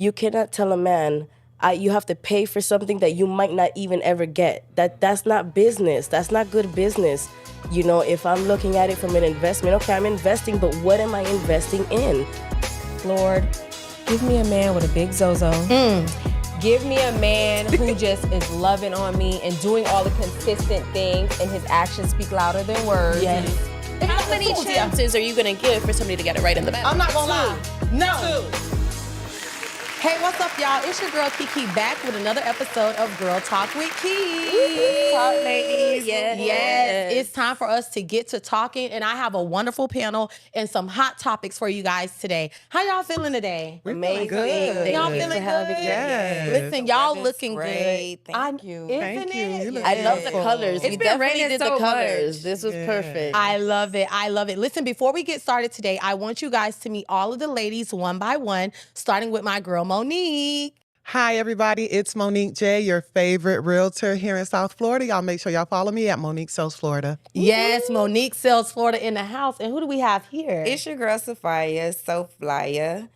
You cannot tell a man, you have to pay for something that you might not even ever get. That's not business. That's not good business. You know, if I'm looking at it from an investment, okay, I'm investing, but what am I investing in? Lord, give me a man with a big Zozo. Give me a man who just is loving on me and doing all the consistent things, and his actions speak louder than words. Yes. How many chances are you going to give for somebody to get it right in the bedroom? I'm not gonna lie. No. Hey, what's up, y'all? It's your girl Kiki back with another episode of Girl Talk with Kiki. Talk, ladies. Yes, it's time for us to get to talking, and I have a wonderful panel and some hot topics for you guys today. How y'all feeling today? Amazing. good. Y'all Thank you feeling for having good? me. Yes. Listen, y'all weather's looking great. good. Thank you. Isn't Thank you. it? You look I love the beautiful. colors. It's We been definitely raining did the so colors. much. This was Yeah. perfect. I love it. I love it. Listen, before we get started today, I want you guys to meet all of the ladies one by one, starting with my girl, Monique. Hi, everybody. It's Monique J, your favorite realtor here in South Florida. Y'all make sure y'all follow me at Monique Sells Florida. Yes, Monique Sells Florida in the house. And who do we have here? It's your girl, Sophia, So Flyer.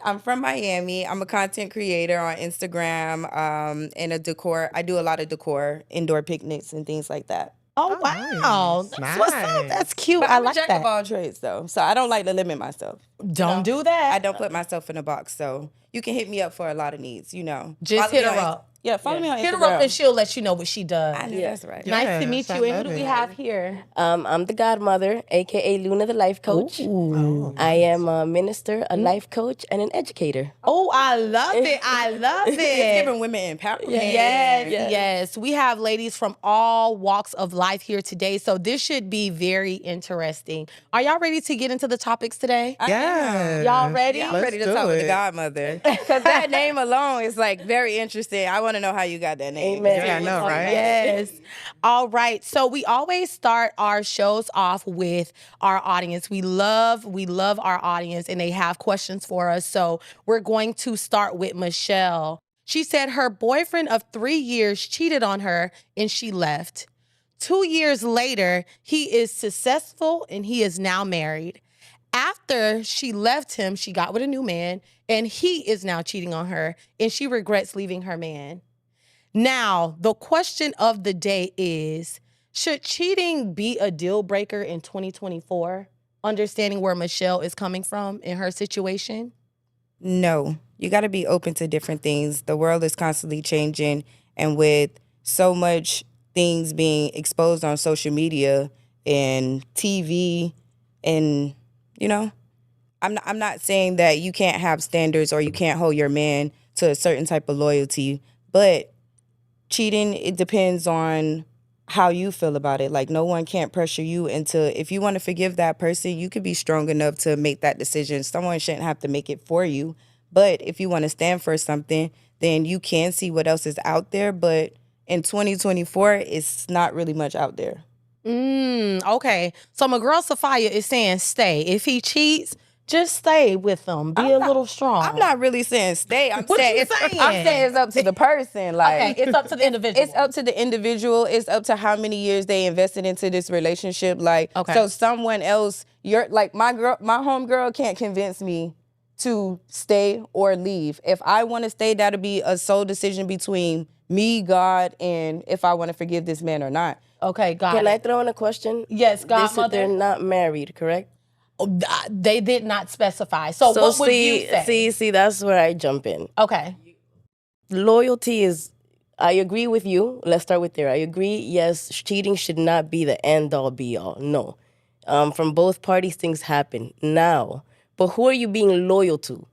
I'm from Miami. I'm a content creator on Instagram and a decor. I do a lot of decor, indoor picnics and things like that. Oh, wow. nice. That's what's up. Nice. That's cute. But I I'm like a jack of that. all trades, though. So I don't like to limit myself. Don't do that. I don't put myself in a box. So you can hit me up for a lot of needs, you know. Just Follow hit me her on up. Yeah, follow me on Instagram. Hit her up and she'll let you know what she does. I know that's right. Yeah. Nice to meet Yes, you. I And who love do we it. have here? I'm the godmother, aka Luna, the life coach. I am a minister, a life coach, and an educator. Oh, I love it. I love It's it. giving women empowerment. Yes. We have ladies from all walks of life here today, so this should be very interesting. Are y'all ready to get into the topics today? Yes. Y'all ready? Yeah, I'm Let's ready to do talk with the it. godmother. Because that name alone is like very interesting. I want to know how you got that name. Amen. Yeah, I know, right? Yes. All right. So we always start our shows off with our audience. We love our audience, and they have questions for us. So we're going to start with Michelle. She said her boyfriend of 3 years cheated on her and she left. 2 years later, he is successful and he is now married. After she left him, she got with a new man and he is now cheating on her and she regrets leaving her man. Now, the question of the day is, should cheating be a deal breaker in 2024? Understanding where Michelle is coming from in her situation? No, you got to be open to different things. The world is constantly changing, and with so much things being exposed on social media and TV, and you know, I'm not saying that you can't have standards or you can't hold your man to a certain type of loyalty, but cheating, it depends on how you feel about it. Like, no one can't pressure you into, if you want to forgive that person, you could be strong enough to make that decision. Someone shouldn't have to make it for you. But if you want to stand for something, then you can see what else is out there. But in 2024, it's not really much out there. Okay. So my girl Sophia is saying stay. If he cheats, just stay with him. Be a little strong. I'm not really saying stay. I'm What saying you it's, saying? I'm saying it's up to the person. Like, Okay, it's up to the individual. It's up to the individual. It's up to how many years they invested into this relationship. Like, Okay. so someone else, you're like my homegirl can't convince me to stay or leave. If I want to stay, that'll be a sole decision between me, God, and if I want to forgive this man or not. Okay, got Can I it. throw in a question? Yes, They said godmother. they're not married, correct? They did not specify. So what would you say? see, that's where I jump in. Okay. Loyalty is, I agree with you. Let's start with there. I agree, yes, cheating should not be the end-all, be-all. No. From both parties, things happen. Now, but who are you being loyal to?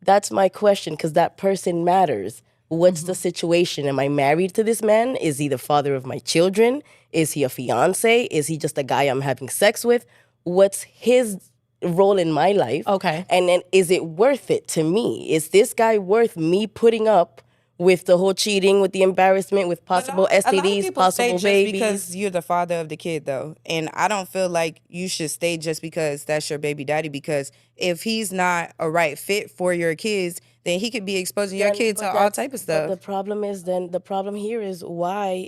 That's my question, because that person matters. What's the situation? Am I married to this man? Is he the father of my children? Is he a fiance? Is he just a guy I'm having sex with? What's his role in my life? Okay. And then is it worth it to me? Is this guy worth me putting up with the whole cheating, with the embarrassment, with possible A lot of STDs, people stay possible just babies? because you're the father of the kid, though. And I don't feel like you should stay just because that's your baby daddy. Because if he's not a right fit for your kids, then he could be exposing your kid to all type of But stuff. the problem is, then the problem here is why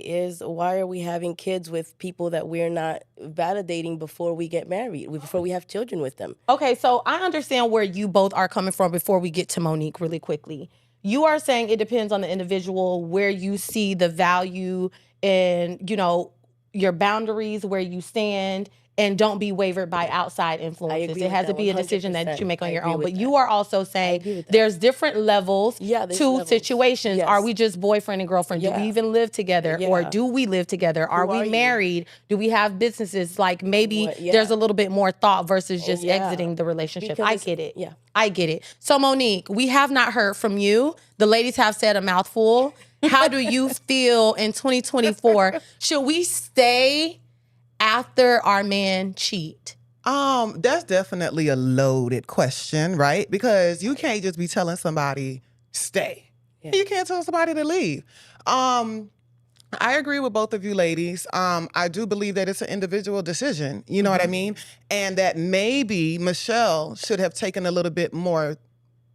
are we having kids with people that we're not validating before we get married, before we have children with them? Okay, so I understand where you both are coming from before we get to Monique really quickly. You are saying it depends on the individual, where you see the value in, your boundaries, where you stand, and don't be wavered by outside influences. agree It with has to that be a decision that 100%. you make on I your agree own. with But that. you are also saying agree with that. there's different levels there's to levels. situations. Yes. Are we just boyfriend and girlfriend? Do we Yeah. even live together? Or Yeah. do we live together? Are Who we are you? married? Do we have businesses? Like maybe What- yeah. there's a little bit more thought versus just Yeah. exiting the relationship. Because I it's- get it. yeah. I get it. So Monique, we have not heard from you. The ladies have said a mouthful. How do you feel in 2024? Should we stay after our man cheat? That's definitely a loaded question, right? Because you can't just be telling somebody stay. Yeah. You can't tell somebody to leave. I agree with both of you ladies. I do believe that it's an individual decision. You know what I mean? And that maybe Michelle should have taken a little bit more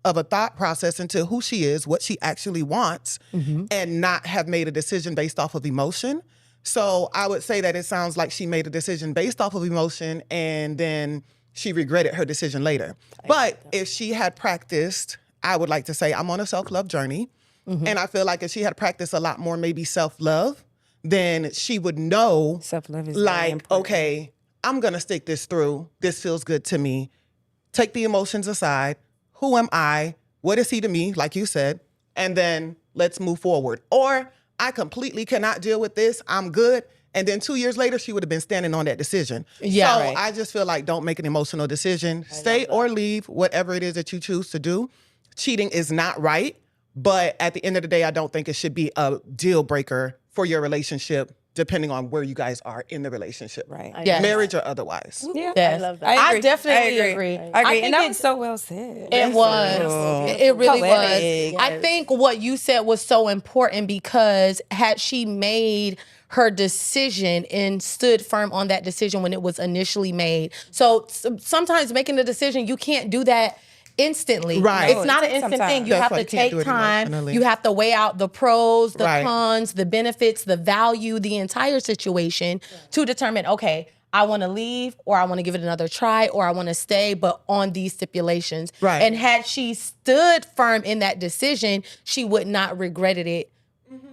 of a thought process into who she is, what she actually wants, and not have made a decision based off of emotion. So I would say that it sounds like she made a decision based off of emotion and then she regretted her decision later. But if she had practiced, I would like to say I'm on a self-love journey. And I feel like if she had practiced a lot more maybe self-love, then she would know, Self-love is very like, important. okay, I'm going to stick this through. This feels good to me. Take the emotions aside. Who am I? What is he to me, like you said? And then let's move forward. Or I completely cannot deal with this. I'm good. And then 2 years later, she would have been standing on that decision. Yeah, So right. I just feel like don't make an emotional decision. Stay or leave, whatever it is that you choose to do. Cheating is not right. But at the end of the day, I don't think it should be a deal breaker for your relationship, depending on where you guys are in the relationship. Right. Yes. Marriage or otherwise. Yeah. Yes. I love that. I agree. definitely I agree. I agree. think And that it- was so well said. It was. beautiful. It really was. Poetic. I think what you said was so important because had she made her decision and stood firm on that decision when it was initially made. So sometimes making a decision, you can't do that instantly. Right. It's not an It takes instant some thing. time. You That's have why to you can't do take it time. emotionally. You have to weigh out the pros, the Right. cons, the benefits, the value, the entire situation to determine, okay, I want to leave or I want to give it another try or I want to stay, but on these stipulations. Right. And had she stood firm in that decision, she would not regretted it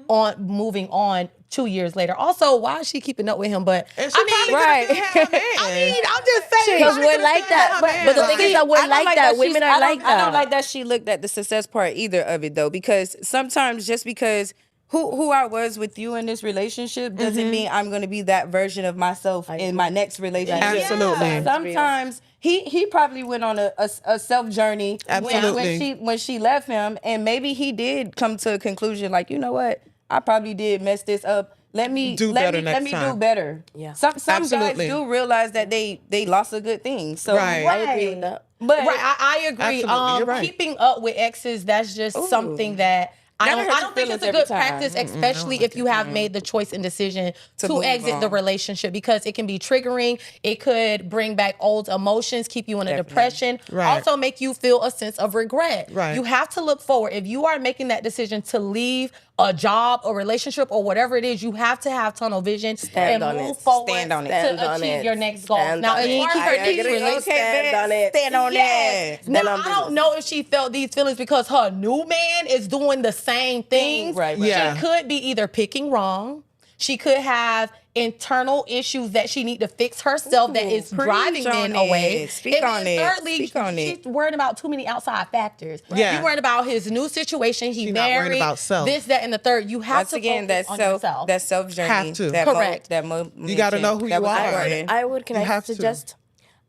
on moving on 2 years later. Also, why is she keeping up with him? But And she probably right. could've still had a man. I'm just saying. Because we're like that. But the thing is that we're like that. Women are like I don't that. like that she looked at the success part either of it though, because sometimes just because who I was with you in this relationship doesn't mean I'm going to be that version of myself in my next relationship. Absolutely. Yeah. Sometimes he probably went on a self journey Absolutely. when she left him, and maybe he did come to a conclusion like, you know what, I probably did mess this up. Let me Do better next do time. better. Yeah. Some Absolutely. guys do realize that they lost a good thing. So Right. I agree with that. But Right, I agree. Absolutely, you're right. Keeping up with exes, that's just something that I That don't, hurts I don't think your it's a feelings good every time. practice, especially if you have made the choice and decision to move exit the on. relationship, because it can be triggering. It could bring back old emotions, keep you in a depression, Right. also make you feel a sense of regret. Right. You have to look forward. If you are making that decision to leave a job, a relationship, or whatever it is, you have to have tunnel vision Stand and on move it. forward Stand on it. to Stand on achieve it. your next goal. Stand Now, on as it. far as I her agree. relationship, Stand on it. Stand on yes. that. Now, Stand on I don't business. know if she felt these feelings because her new man is doing the same things. Right. Yeah. She could be either picking wrong. She could have internal issues that she need to fix herself that is preach driving men on away. it. Speak And on then it. thirdly, Speak on she's it. worried about too many outside factors. Yeah. You're worried about his new situation. He She not worried married. about self. This, that, and the third. You have once to again, focus on yourself. that self journey. Have to. Correct. You gotta know who you are. I would. Can You I have to. suggest?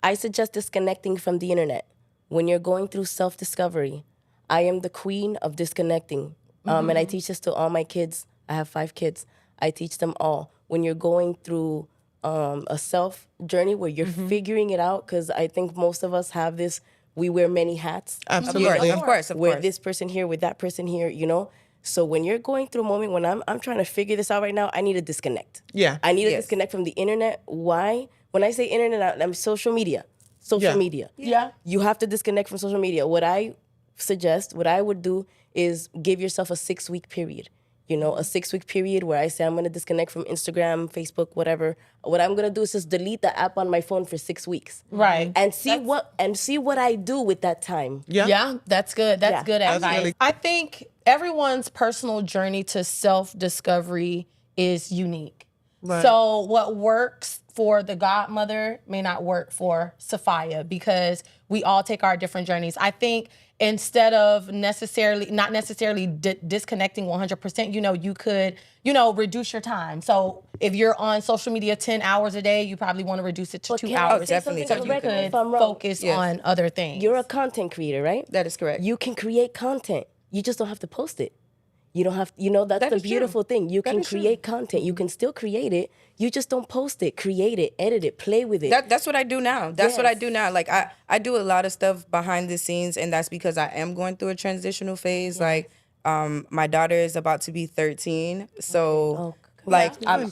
I suggest disconnecting from the internet when you're going through self-discovery. I am the queen of disconnecting, and I teach this to all my kids. I have 5 kids. I teach them all when you're going through a self journey where you're figuring it out. Because I think most of us have this. We wear many hats. Absolutely. Of course. With this person here, with that person here, you know. So when you're going through a moment when I'm trying to figure this out right now, I need to disconnect. Yeah. I need to Yes. disconnect from the internet. Why? When I say internet, I'm social media. Social Yeah. media. Yeah. You have to disconnect from social media. What I suggest, what I would do is give yourself a 6-week period. You know, a 6-week period where I say I'm going to disconnect from Instagram, Facebook, whatever. What I'm going to do is just delete the app on my phone for 6 weeks. Right. And see what I do with that time. Yeah, that's good. That's Yeah. good That's advice. really- I think everyone's personal journey to self-discovery is unique. Right. So what works for the godmother may not work for Sophia because we all take our different journeys. I think instead of not necessarily disconnecting 100%, you could, reduce your time. So if you're on social media 10 hours a day, you probably want to reduce it to 2 can I hours. say definitely. something? So you Correct me could if I'm wrong. focus on other things. You're a content creator, right? That is correct. You can create content. You just don't have to post it. You don't have, that's That the is true. beautiful thing. You That can is true. create content. You can still create it. You just don't post it. Create it, edit it, play with it. That's what I do now. That's what I Yes. do now. Like I do a lot of stuff behind the scenes, and that's because I am going through a transitional phase. Like my daughter is about to be 13, so like I'm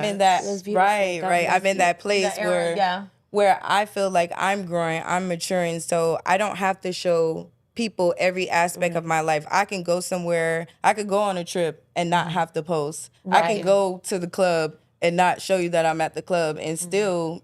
in that That's beautiful. right. God I'm bless in you. that place That era, where yeah. where I feel like I'm growing, I'm maturing, so I don't have to show people every aspect of my life. I can go somewhere, I could go on a trip and not have to post. I Right. can go to the club and not show you that I'm at the club and still,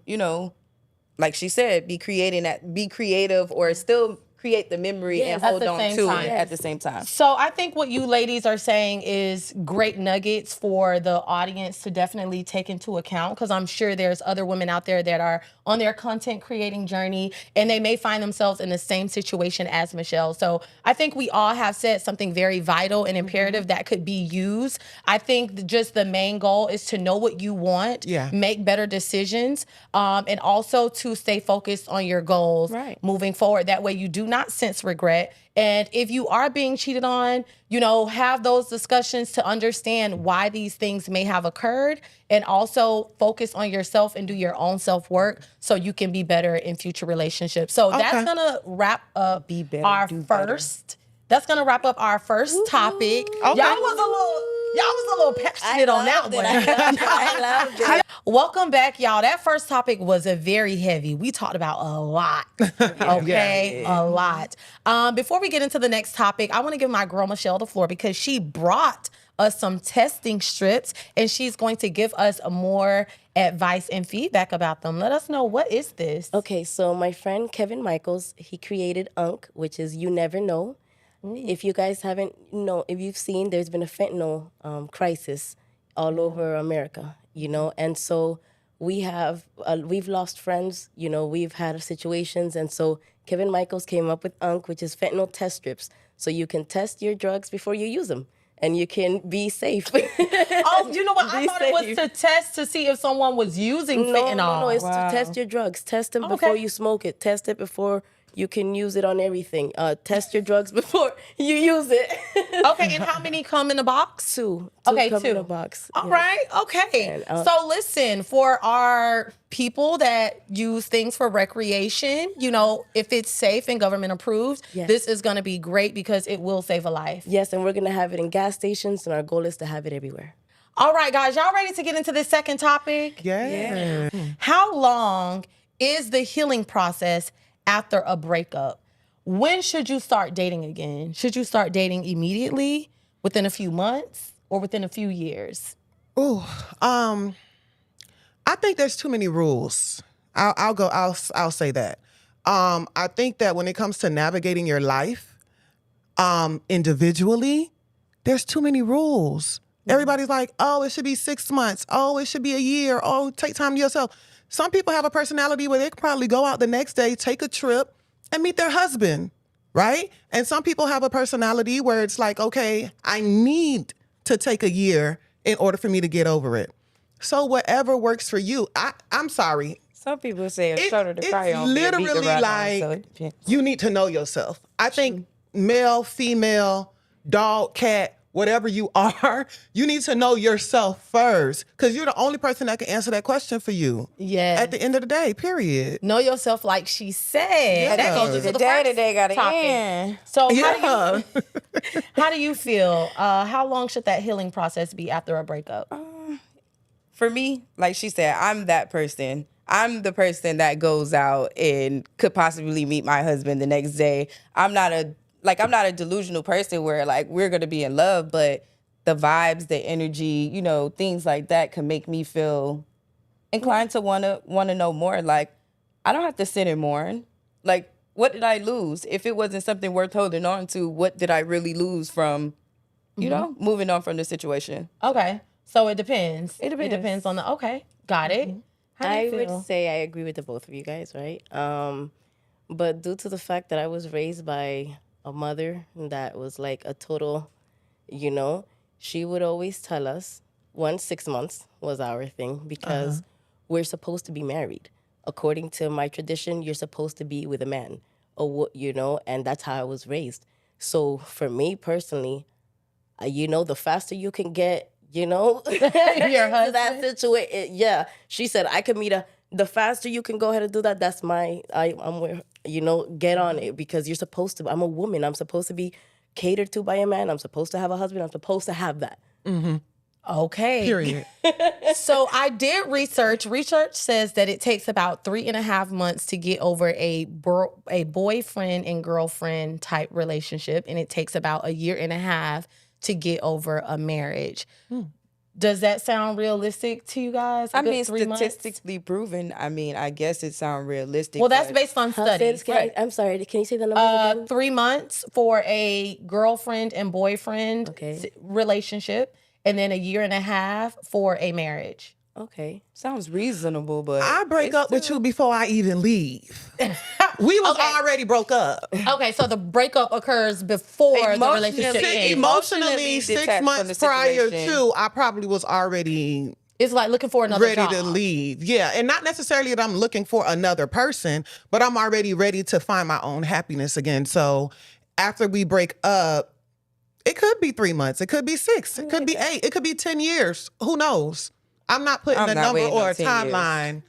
like she said, be creative or still create the memory and Yes. hold At the on same to time. it at the same time. So I think what you ladies are saying is great nuggets for the audience to definitely take into account, because I'm sure there's other women out there that are on their content creating journey and they may find themselves in the same situation as Michelle. So I think we all have said something very vital and imperative that could be used. I think just the main goal is to know what you want, Yeah. make better decisions, and also to stay focused on your goals Right. moving forward. That way you do not sense regret. And if you are being cheated on, have those discussions to understand why these things may have occurred, and also focus on yourself and do your own self-work so you can be better in future relationships. So that's gonna wrap up Be better, our do better. first. That's gonna wrap up our first topic. Y'all was a little passionate on that one. I loved it. Welcome back, y'all. That first topic was a very heavy. We talked about a lot. Okay, a lot. Before we get into the next topic, I want to give my girl Michelle the floor because she brought us some testing strips and she's going to give us more advice and feedback about them. Let us know, what is this? Okay, so my friend Kevin Michaels, he created UNC, which is You Never Know. If you guys haven't, if you've seen, there's been a fentanyl crisis all over America, and so we've lost friends, we've had situations, and so Kevin Michaels came up with UNC, which is fentanyl test strips, so you can test your drugs before you use them, and you can be safe. Oh, you know what? I Be thought it was safe. to test to see if someone was using fentanyl. No, it's to test your drugs. Test them before Okay. you smoke it. Test it before you can use it on everything. Test your drugs before you use it. Okay, and how many come in a box? Two Okay, come in two. a box. All Yeah. right, okay. And, So listen, for our people that use things for recreation, if it's safe and government approved, Yes. this is going to be great because it will save a life. Yes, and we're gonna have it in gas stations, and our goal is to have it everywhere. All right, guys, y'all ready to get into this second topic? Yeah. How long is the healing process after a breakup? When should you start dating again? Should you start dating immediately, within a few months, or within a few years? Ooh, I think there's too many rules. I'll say that. I think that when it comes to navigating your life, individually, there's too many rules. Everybody's like, oh, it should be 6 months. Oh, it should be a year. Oh, take time to yourself. Some people have a personality where they could probably go out the next day, take a trip, and meet their husband, right? And some people have a personality where it's like, okay, I need to take a year in order for me to get over it. So whatever works for you. I'm sorry. Some people say a shoulder to cry on. It's be a beat to literally ride on, like so it depends. you need to know yourself. I think male, female, dog, cat, whatever you are, you need to know yourself first, because you're the only person that can answer that question for you. Yeah. At the end of the day, period. Know yourself, like she said. Yeah. That goes into the Day first to day gotta topic. end. So Yeah. how do you feel? How long should that healing process be after a breakup? For me, like she said, I'm that person. I'm the person that goes out and could possibly meet my husband the next day. I'm not like, I'm not a delusional person where like we're gonna be in love, but the vibes, the energy, you know, things like that can make me feel inclined to wanna know more. Like, I don't have to sit and mourn. Like, what did I lose? If it wasn't something worth holding on to, what did I really lose from, you know, moving on from the situation? Okay. So it depends. It depends. It depends on the, okay. Got it. How do you I feel? would say I agree with the both of you guys, right? But due to the fact that I was raised by a mother that was like a total, you know, she would always tell us 6 months was our thing because we're supposed to be married. According to my tradition, you're supposed to be with a man, or what, you know, and that's how I was raised. So for me personally, you know, the faster you can get, you know, Your to that husband? situation. Yeah, she said I could meet the faster you can go ahead and do that. That's I'm with, you know, get on it because you're supposed to. I'm a woman. I'm supposed to be catered to by a man. I'm supposed to have a husband. I'm supposed to have that. Okay. Period. So I did research. Research says that it takes about 3.5 months to get over a boyfriend and girlfriend type relationship, and it takes about 1.5 years to get over a marriage. Does that sound realistic to you guys? I mean, statistically proven. I mean, I guess it sounds realistic. Well, that's but based on studies. I'm sorry. Can you say the numbers again? 3 months for a girlfriend and boyfriend Okay. relationship, and then 1.5 years for a marriage. Okay. sounds reasonable, but I break up with you before I even leave. We was already broke up. Okay, so the breakup occurs before the Emotionally- relationship ends. Emotionally, detached 6 from months the prior situation. to, I probably was already It's like looking for another ready job. to leave. Yeah, and not necessarily that I'm looking for another person, but I'm already ready to find my own happiness again. So after we break up, it could be 3 months, it could be 6, it could be 8, it could be 10 years. Who knows? I'm not putting a number waiting or on a 10 years.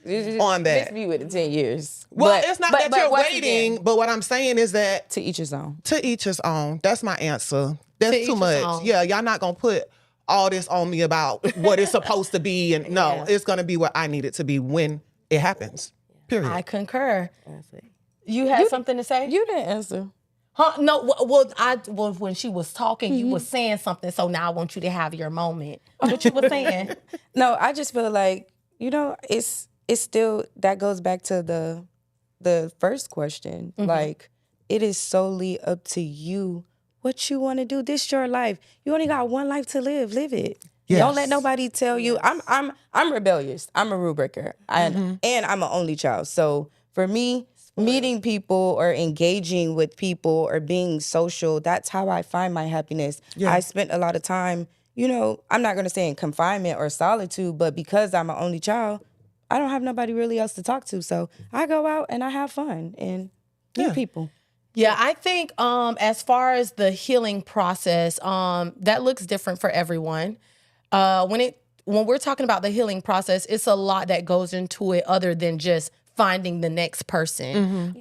timeline on that. Just be with the 10 years. Well, But- it's not but- that you're once waiting, again, but what I'm saying is that to each his own. to each his own. That's my answer. To That's each too his much. own. Yeah, y'all not gonna put all this on me about what it's supposed to be, and no, it's gonna be what I need it to be when it happens. Period. I concur. That's it. You had something to say? You didn't answer. Huh? No. Well, when she was talking, you was saying something. So now I want you to have your moment. What you were saying? No, I just feel like, you know, it's still, that goes back to the first question. Like, it is solely up to you what you want to do. This your life. You only got one life to live. Live it. Yes. Don't let nobody tell you. I'm rebellious. I'm a rule breaker. And I'm an only child. So for me, meeting people or engaging with people or being social, that's how I find my happiness. Yeah. I spent a lot of time, you know, I'm not going to say in confinement or solitude, but because I'm an only child, I don't have nobody really else to talk to. So I go out and I have fun and meet people. Yeah, I think as far as the healing process, that looks different for everyone. When we're talking about the healing process, it's a lot that goes into it other than just finding the next person.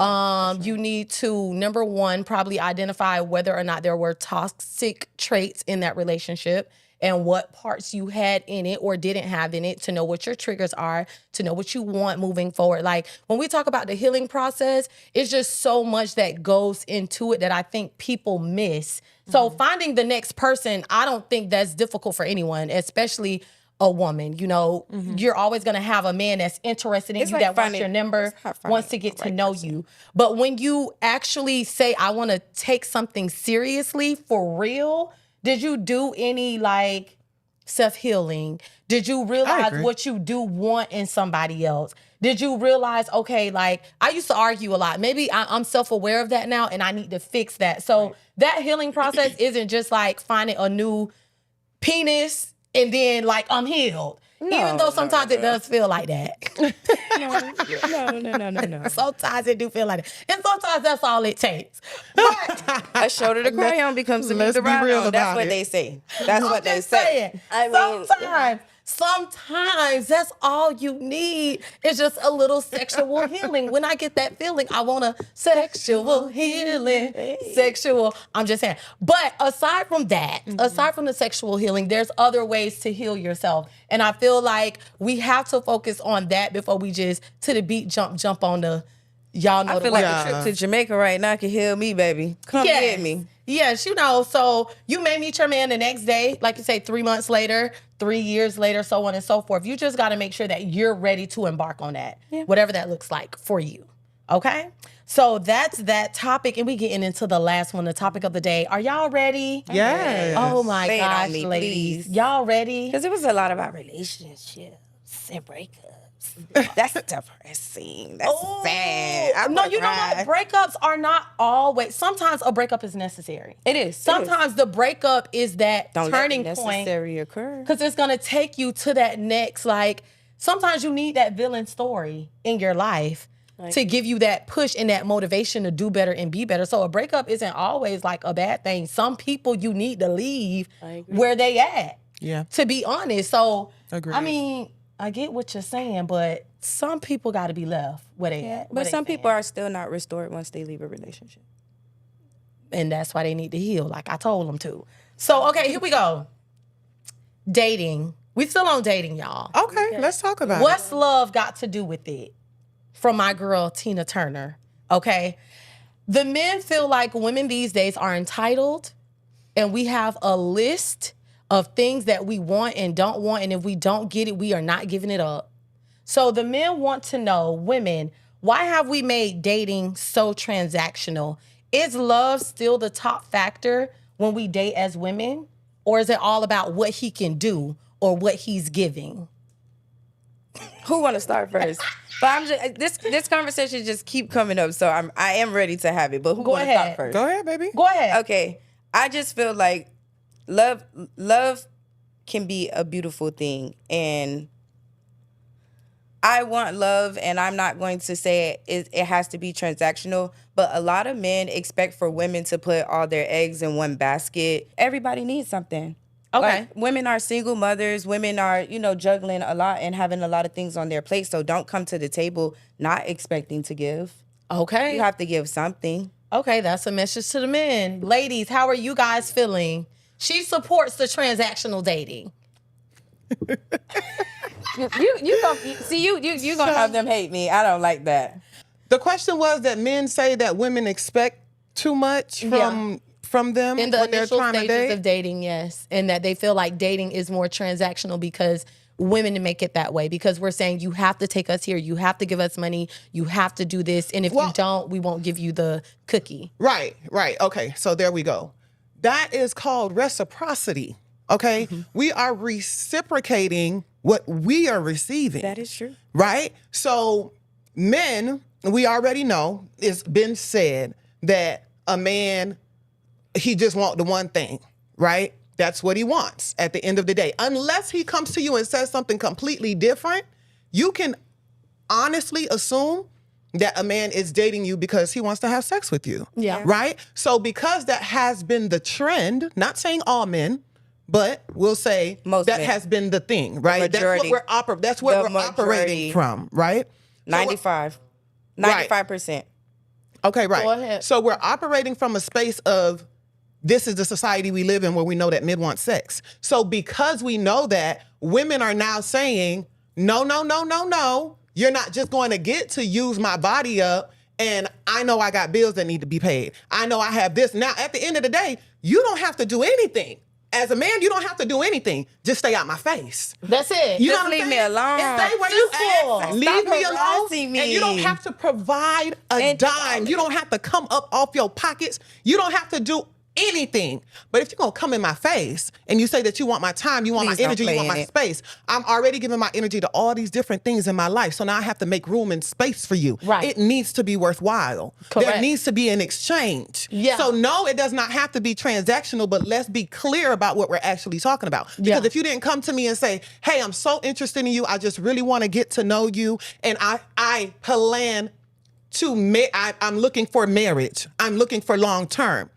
You need to, number one, probably identify whether or not there were toxic traits in that relationship and what parts you had in it or didn't have in it, to know what your triggers are, to know what you want moving forward. Like, when we talk about the healing process, it's just so much that goes into it that I think people miss. So finding the next person, I don't think that's difficult for anyone, especially a woman. You know, you're always going to have a man that's interested in It's you, like that wants finding- your number, it's hard finding wants to get the to right know person. you. But when you actually say, I want to take something seriously for real, did you do any like self-healing? Did you realize agree. what you do want in somebody else? Did you realize, okay, like, I used to argue a lot. Maybe I'm self-aware of that now and I need to fix that. So that healing process isn't just like finding a new penis and then like I'm healed. Even though sometimes it does feel like that. No. Sometimes it do feel like that. And sometimes that's all it takes. But A shoulder to cry on becomes a knee let's to be ride real on. about That's what it. they say. That's what they just say. saying, I mean, sometimes that's all you need. It's just a little sexual healing. When I get that feeling, I want a sexual healing. Sexual. I'm just saying. But aside from that, aside from the sexual healing, there's other ways to heal yourself. And I feel like we have to focus on that before we just to the beat jump on the Y'all know I the feel word. like a trip to Jamaica right now can heal me, baby. Come Yes. get me. Yes, you know, so you may meet your man the next day, like you say, 3 months later, 3 years later, so on and so forth. You just got to make sure that you're ready to embark on that, whatever that looks like for you. Okay? So that's that topic, and we getting into the last one, the topic of the day. Are y'all ready? Yes. Oh my Lay it on gosh, me, ladies. please. Y'all ready? Because it was a lot about relationships and breakups. That's depressing. That's sad. I'm No, gonna you know what? cry. Breakups are not always. Sometimes a breakup is necessary. It is. Sometimes the breakup is that Don't turning let the point. necessary occur. Because it's going to take you to that next, like, sometimes you need that villain story in your life to give you that push and that motivation to do better and be better. So a breakup isn't always like a bad thing. Some people you need to leave where they at. Yeah. To be honest. So, Agreed. I mean, I get what you're saying, but some people got to be left where they at. But some people are still not restored once they leave a relationship. And that's why they need to heal, like I told them to. So, okay, here we go. Dating. We still on dating, y'all. Okay, let's talk about What's love got to do with it? From my girl, Tina Turner. Okay? The men feel like women these days are entitled, and we have a list of things that we want and don't want, and if we don't get it, we are not giving it up. So the men want to know, women, why have we made dating so transactional? Is love still the top factor when we date as women? Or is it all about what he can do or what he's giving? Who want to start first? But I'm just this conversation just keep coming up, so I am ready to have it. But who want to start first? Go ahead, baby. Go ahead. Okay, I just feel like love can be a beautiful thing, and I want love, and I'm not going to say it has to be transactional, but a lot of men expect for women to put all their eggs in one basket. Everybody needs something. Okay. Like, women are single mothers. Women are, juggling a lot and having a lot of things on their plate. So don't come to the table not expecting to give. Okay. You have to give something. Okay, that's a message to the men. Ladies, how are you guys feeling? She supports the transactional dating. You gonna have them hate me. I don't like that. The question was that men say that women expect too much from them In the when they're initial trying to stages date. of dating, yes. And that they feel like dating is more transactional because women make it that way. Because we're saying you have to take us here, you have to give us money, you have to do this. And if you don't, we won't give you the cookie. Right. Okay, so there we go. That is called reciprocity. Okay? Mm-hmm. We are reciprocating what we are receiving. That is true. Right? So men, we already know, it's been said that a man, he just wants the one thing, right? That's what he wants at the end of the day. Unless he comes to you and says something completely different, you can honestly assume that a man is dating you because he wants to have sex with you. Yeah. Right? So because that has been the trend, not saying all men, but we'll say Most that men. has been the thing, right? majority. That's what The we're operating majority. from, right? 95%. Okay, right. Go ahead. So we're operating from a space of this is the society we live in where we know that men want sex. So because we know that, women are now saying, no. You're not just going to get to use my body up, and I know I got bills that need to be paid. I know I have this. Now, at the end of the day, you don't have to do anything. As a man, you don't have to do anything. Just stay out my face. That's it. You know Just what I'm leave me saying? alone. And stay where you Simple. at. Leave Stop me alone. harassing me. And you don't have to provide a dime. You don't have to come up off your pockets. You don't have to do anything. But if you're going to come in my face and you say that you want my time, you want Please my don't energy, you play want in my it. space, I'm already giving my energy to all these different things in my life. So now I have to make room and space for you. Right. It needs to be worthwhile. Correct. There needs to be an exchange. Yeah. So no, it does not have to be transactional, but let's be clear about what we're actually talking about. Because Yeah. if you didn't come to me and say, hey, I'm so interested in you, I just really want to get to know you, and I plan to, I'm looking for marriage. I'm looking for long term.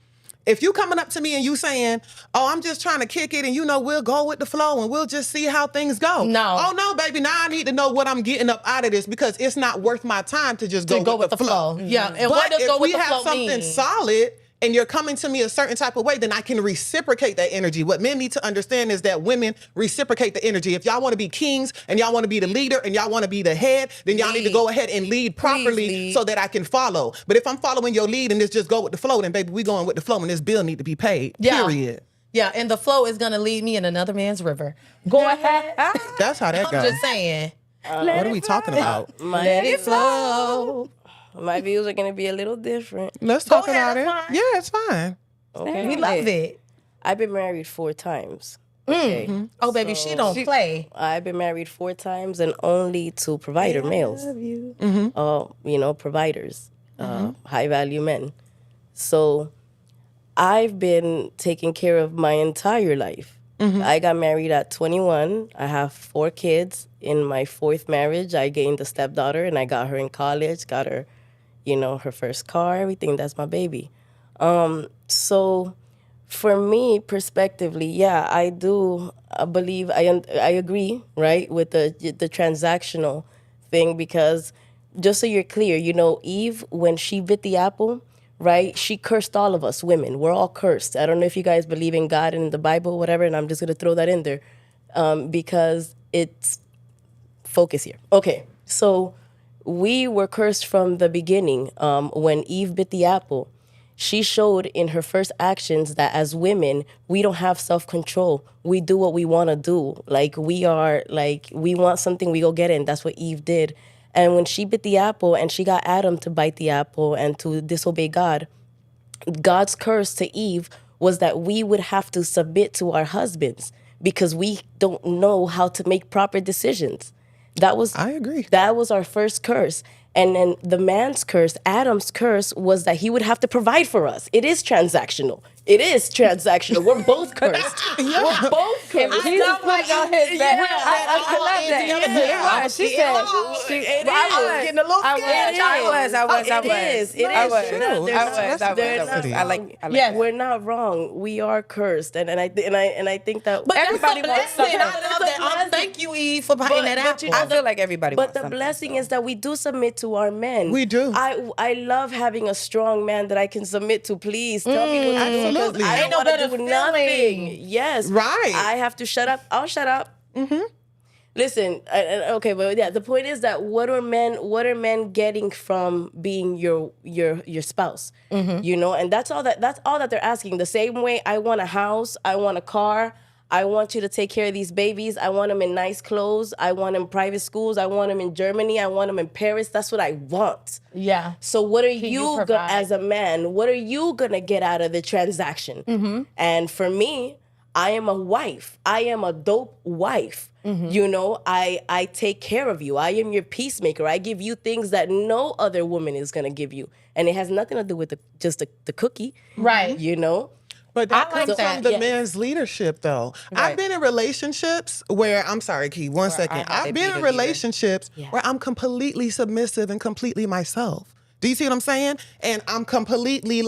If you coming up to me and you saying, oh, I'm just trying to kick it and we'll go with the flow and we'll just see how things go. No. Oh, no, baby, now I need to know what I'm getting up out of this because it's not worth my time to just To go with the flow. Yeah. And But what does if go with we the have flow something mean? solid and you're coming to me a certain type of way, then I can reciprocate that energy. What men need to understand is that women reciprocate the energy. If y'all want to be kings and y'all want to be the leader and y'all want to be the head, then y'all need to go ahead and lead properly lead. so that I can follow. But if I'm following your lead and it's just go with the flow, then baby, we going with the flow and this bill need to be paid. Yeah. Period. Yeah, and the flow is gonna lead me in another man's river. Go ahead. That's how that I'm goes. just saying. What are we talking about? Let it flow. My views are going to be a little different. Let's talk ahead, about it. that's fine. Yeah, it's fine. Okay. We love it. I've been married 4 times. Okay. Oh, baby, she don't play. I've been married 4 times and only to provider males. Providers, high value men. So I've been taking care of my entire life. I got married at 21. I have 4 kids. In my 4th marriage, I gained a stepdaughter and I got her in college, got her, her first car, everything. That's my baby. So for me, prospectively, yeah, I do believe, I agree, right, with the transactional thing, because just so you're clear, Eve, when she bit the apple, right, she cursed all of us women. We're all cursed. I don't know if you guys believe in God and in the Bible, whatever, and I'm just going to throw that in there because it's focus here. Okay, so we were cursed from the beginning. When Eve bit the apple, she showed in her first actions that as women, we don't have self-control. We do what we want to do. Like, we want something, we go get it, and that's what Eve did. And when she bit the apple and she got Adam to bite the apple and to disobey God, God's curse to Eve was that we would have to submit to our husbands because we don't know how to make proper decisions. I agree. That was our first curse. And then the man's curse, Adam's curse, was that he would have to provide for us. It is transactional. It is transactional. We're both cursed. We're both cursed. Jesus put it on his back. I love that. Yeah. She said, I was getting a little scared. I like. Yes. We're not wrong. We are cursed, and I think that. But everybody that's wants a blessing. something. Thank you, Eve, for biting that apple. I feel like everybody But wants the something, blessing is that we do submit to our men. We do. I love having a strong man that I can submit to. Please tell me what to do, because Absolutely. I Ain't don't no want to better do nothing. feeling. Yes. Right. I have to shut up. I'll shut up. Listen, okay, but yeah, the point is that what are men getting from being your spouse? And that's all that they're asking. The same way I want a house, I want a car, I want you to take care of these babies, I want them in nice clothes, I want them in private schools, I want them in Germany, I want them in Paris. That's what I want. Yeah. So what are you you provide? as a man, what are you gonna get out of the transaction? And for me, I am a wife. I am a dope wife. I take care of you. I am your peacemaker. I give you things that no other woman is gonna give you. And it has nothing to do with just the cookie. Right. But that I like comes that. from the Yes. man's leadership, though. Right. I've been in relationships where, I'm sorry, Key, one second. I I've been in relationships where I'm completely submissive and completely myself. Do you see what I'm saying? And I'm completely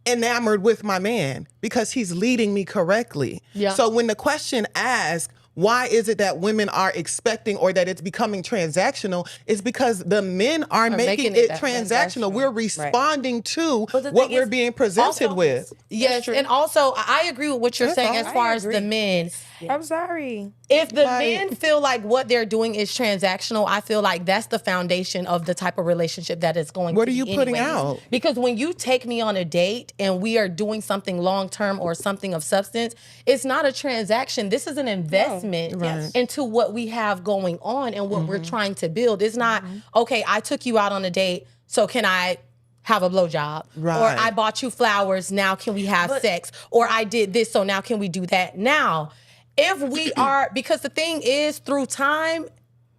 enamored with my man because he's leading me correctly. Yeah. So when the question asks, why is it that women are expecting or that it's becoming transactional? It's because the men are making it that transactional. We're responding to But the what thing we're is, being presented also- with. Yes, and also I agree with what you're That's saying all. as far I as the agree. men. I'm sorry. If the Like- men feel like what they're doing is transactional, I feel like that's the foundation of the type of relationship that is going What to are you be putting anyways. out? Because when you take me on a date and we are doing something long term or something of substance, it's not a transaction. This is an investment into what we have going on and what we're trying to build. It's not, okay, I took you out on a date, so can I have a blowjob? Right. Or I bought you flowers, now can we have sex? Or I did this, so now can we do that? Now, if we are, because the thing is, through time,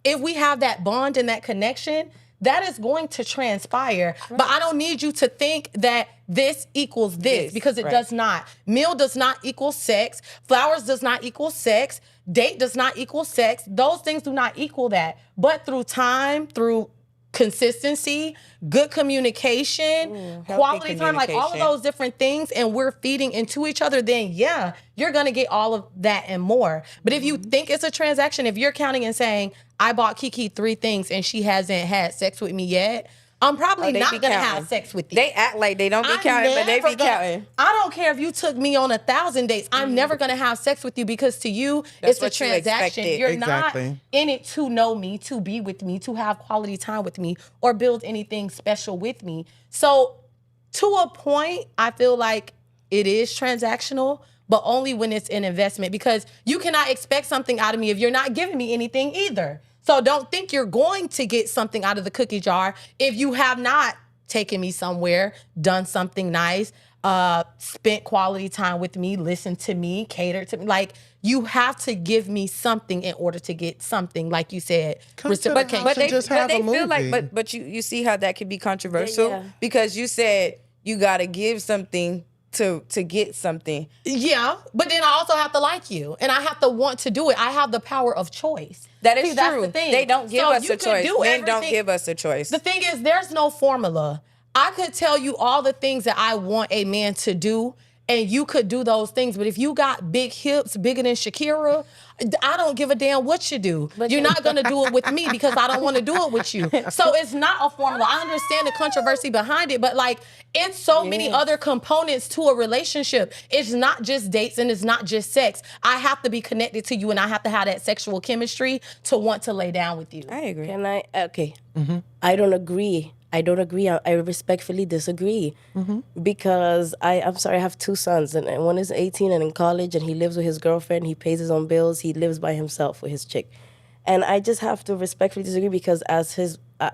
if we have that bond and that connection, that is going to transpire. But I don't need you to think that this equals this, because it does not. Meal does not equal sex. Flowers does not equal sex. Date does not equal sex. Those things do not equal that. But through time, through consistency, good communication, quality time, like all of communication. those different things, and we're feeding into each other, then yeah, you're gonna get all of that and more. But if you think it's a transaction, if you're counting and saying, I bought Kiki 3 things and she hasn't had sex with me yet, I'm probably they not be gonna counting. have sex with you. They act like they don't be I'm counting, but they never be gonna- counting. I don't care if you took me on 1,000 dates. I'm never gonna have sex with you because to you, That's it's a what you transaction. expected. You're Exactly. not in it to know me, to be with me, to have quality time with me, or build anything special with me. So, to a point, I feel like it is transactional, but only when it's an investment because you cannot expect something out of me if you're not giving me anything either. So don't think you're going to get something out of the cookie jar if you have not taken me somewhere, done something nice, spent quality time with me, listened to me, catered to me. Like, you have to give me something in order to get something, like you said, Come to the reciprocation. house and just have a feel like, movie. but you see how that could be controversial Yeah. because you said you gotta give something to get something. Yeah, but then I also have to like you, and I have to want to do it. I have the power of choice. That is See, that's true. the thing. They don't give So us you a could choice. do Men don't everything- give us a choice. The thing is, there's no formula. I could tell you all the things that I want a man to do, and you could do those things. But if you got big hips, bigger than Shakira, I don't give a damn what you do. You're not gonna do it with me because I don't want to do it with you. So it's not a formula. I understand the controversy behind it, but like it's so many other components to a relationship. It's not just dates and it's not just sex. I have to be connected to you and I have to have that sexual chemistry to want to lay down with you. I agree. Can I? Okay. I don't agree. I respectfully disagree because I'm sorry. I have two sons, and one is 18 and in college, and he lives with his girlfriend. He pays his own bills. He lives by himself with his chick, and I just have to respectfully disagree because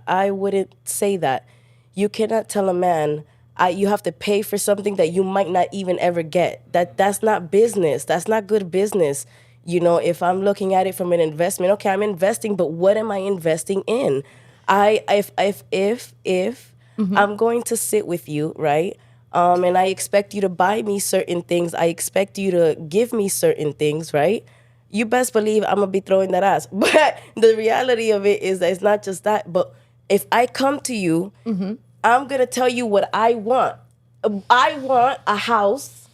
I wouldn't say that. You cannot tell a man. You have to pay for something that you might not even ever get. That's not business. That's not good business. You know, if I'm looking at it from an investment, okay, I'm investing, but what am I investing in? If I'm going to sit with you, right? And I expect you to buy me certain things. I expect you to give me certain things, right? You best believe I'm gonna be throwing that ass. But the reality of it is that it's not just that. But if I come to you, I'm gonna tell you what I want. I want a house.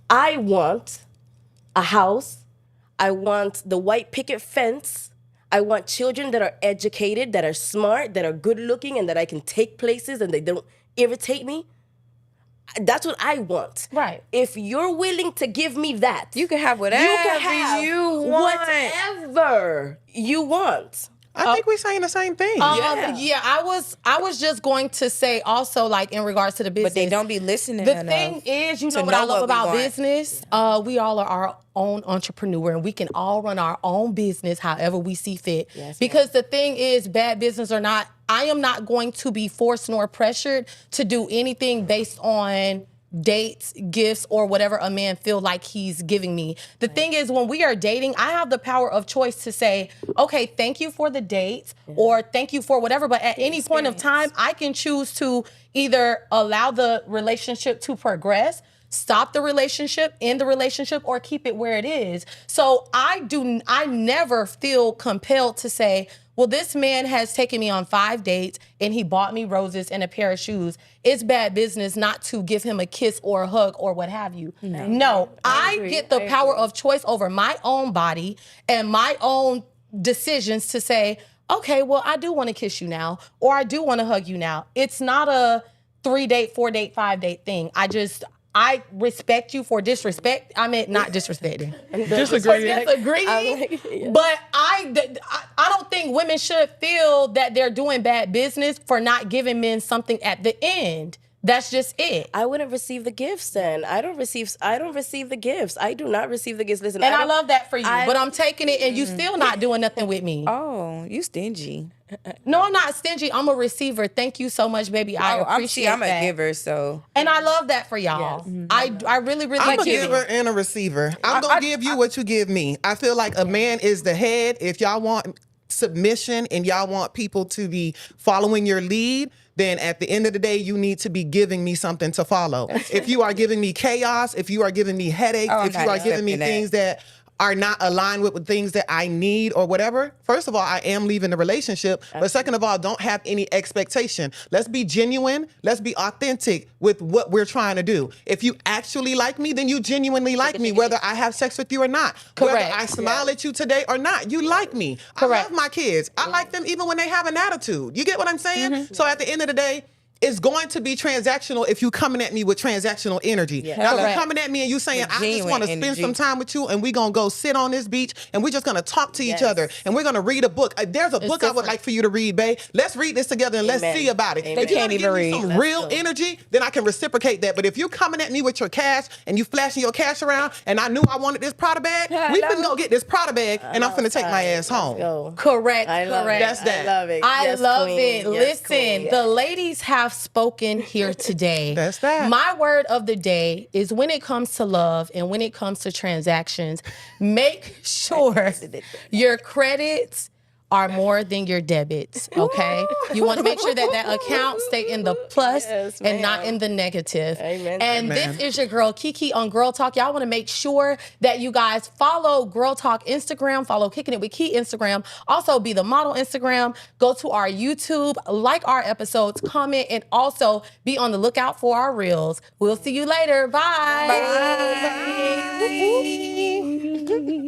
I want a house. I want the white picket fence. I want children that are educated, that are smart, that are good looking, and that I can take places and they don't irritate me. That's what I want. Right. If you're willing to give me that, You can have whatever you want. whatever you want. I think we're saying the same thing. Yeah, I was just going to say also, like in regards to the business. But they don't be listening The enough thing is, you to know what I know love what we about want. business? We all are our own entrepreneur and we can all run our own business however we see fit. Yes, because the thing is, bad business or not, I am not going to be forced nor pressured to do anything based on dates, gifts, or whatever a man feel like he's giving me. The thing is, when we are dating, I have the power of choice to say, okay, thank you for the date or thank you for whatever. But at any point of time, I can choose to either allow the relationship to progress, stop the relationship, end the relationship, or keep it where it is. So I never feel compelled to say, well, this man has taken me on 5 dates and he bought me roses and a pair of shoes. It's bad business not to give him a kiss or a hug or what have you. No, I get the power of choice over my own body and my own decisions to say, okay, well, I do want to kiss you now, or I do want to hug you now. It's not a 3-date, 4-date, 5-date thing. I respect you for disrespect. I meant not disrespecting. Disagreeing. But I don't think women should feel that they're doing bad business for not giving men something at the end. That's just it. I wouldn't receive the gifts then. I don't receive the gifts. I do not receive the gifts. Listen, And I don't- love that for you, but I'm taking it and you still not doing nothing with me. Oh, you stingy. No, I'm not stingy. I'm a receiver. Thank you so much, baby. I appreciate I'm that. a giver, so And I love that for y'all. I really, really I'm a do. giver and a receiver. I'm gonna give you what you give me. I feel like a man is the head. If y'all want submission and y'all want people to be following your lead, then at the end of the day, you need to be giving me something to follow. If you are giving me chaos, if you are giving me headaches, I'm if you not are giving me accepting that. things that are not aligned with things that I need or whatever, first of all, I am leaving the relationship. But second of all, don't have any expectation. Let's be genuine. Let's be authentic with what we're trying to do. If you actually like me, then you genuinely like me, whether I have sex with you or not. Correct. Whether I smile at you today or not, you like me. Correct. I love my kids. I like them even when they have an attitude. You get what I'm saying? So at the end of the day, it's going to be transactional if you coming at me with transactional energy. Now, if you're coming at me and you saying, I just genuine want to spend energy. some time with you and we're going to go sit on this beach and we're just going to talk to each other and we're going to read a book. There's a book I would like for you to read, babe. Let's read this together and let's see about it. Amen. If you can't wanna even give me read. some real energy, then I can reciprocate that. But if you're coming at me with your cash and you flashing your cash around and I knew I wanted this Prada bag, we finna go get this Prada bag and I'm finna take my ass home. Go. Correct. I love correct. it. That's that. I love it. I Yes, love queen. it. Yes, Listen, queen. the ladies have spoken here today. That's that. My word of the day is when it comes to love and when it comes to transactions, make sure your credits are more than your debits, okay? You want to make sure that that account stay in the plus Yes, and not ma'am. in the negative. Amen. And Amen. this is your girl Kiki on Girl Talk. Y'all want to make sure that you guys follow Girl Talk Instagram, follow Kicking It with Key Instagram, also Be the Model Instagram, go to our YouTube, like our episodes, comment, and also be on the lookout for our reels. We'll see you later. Bye. Bye.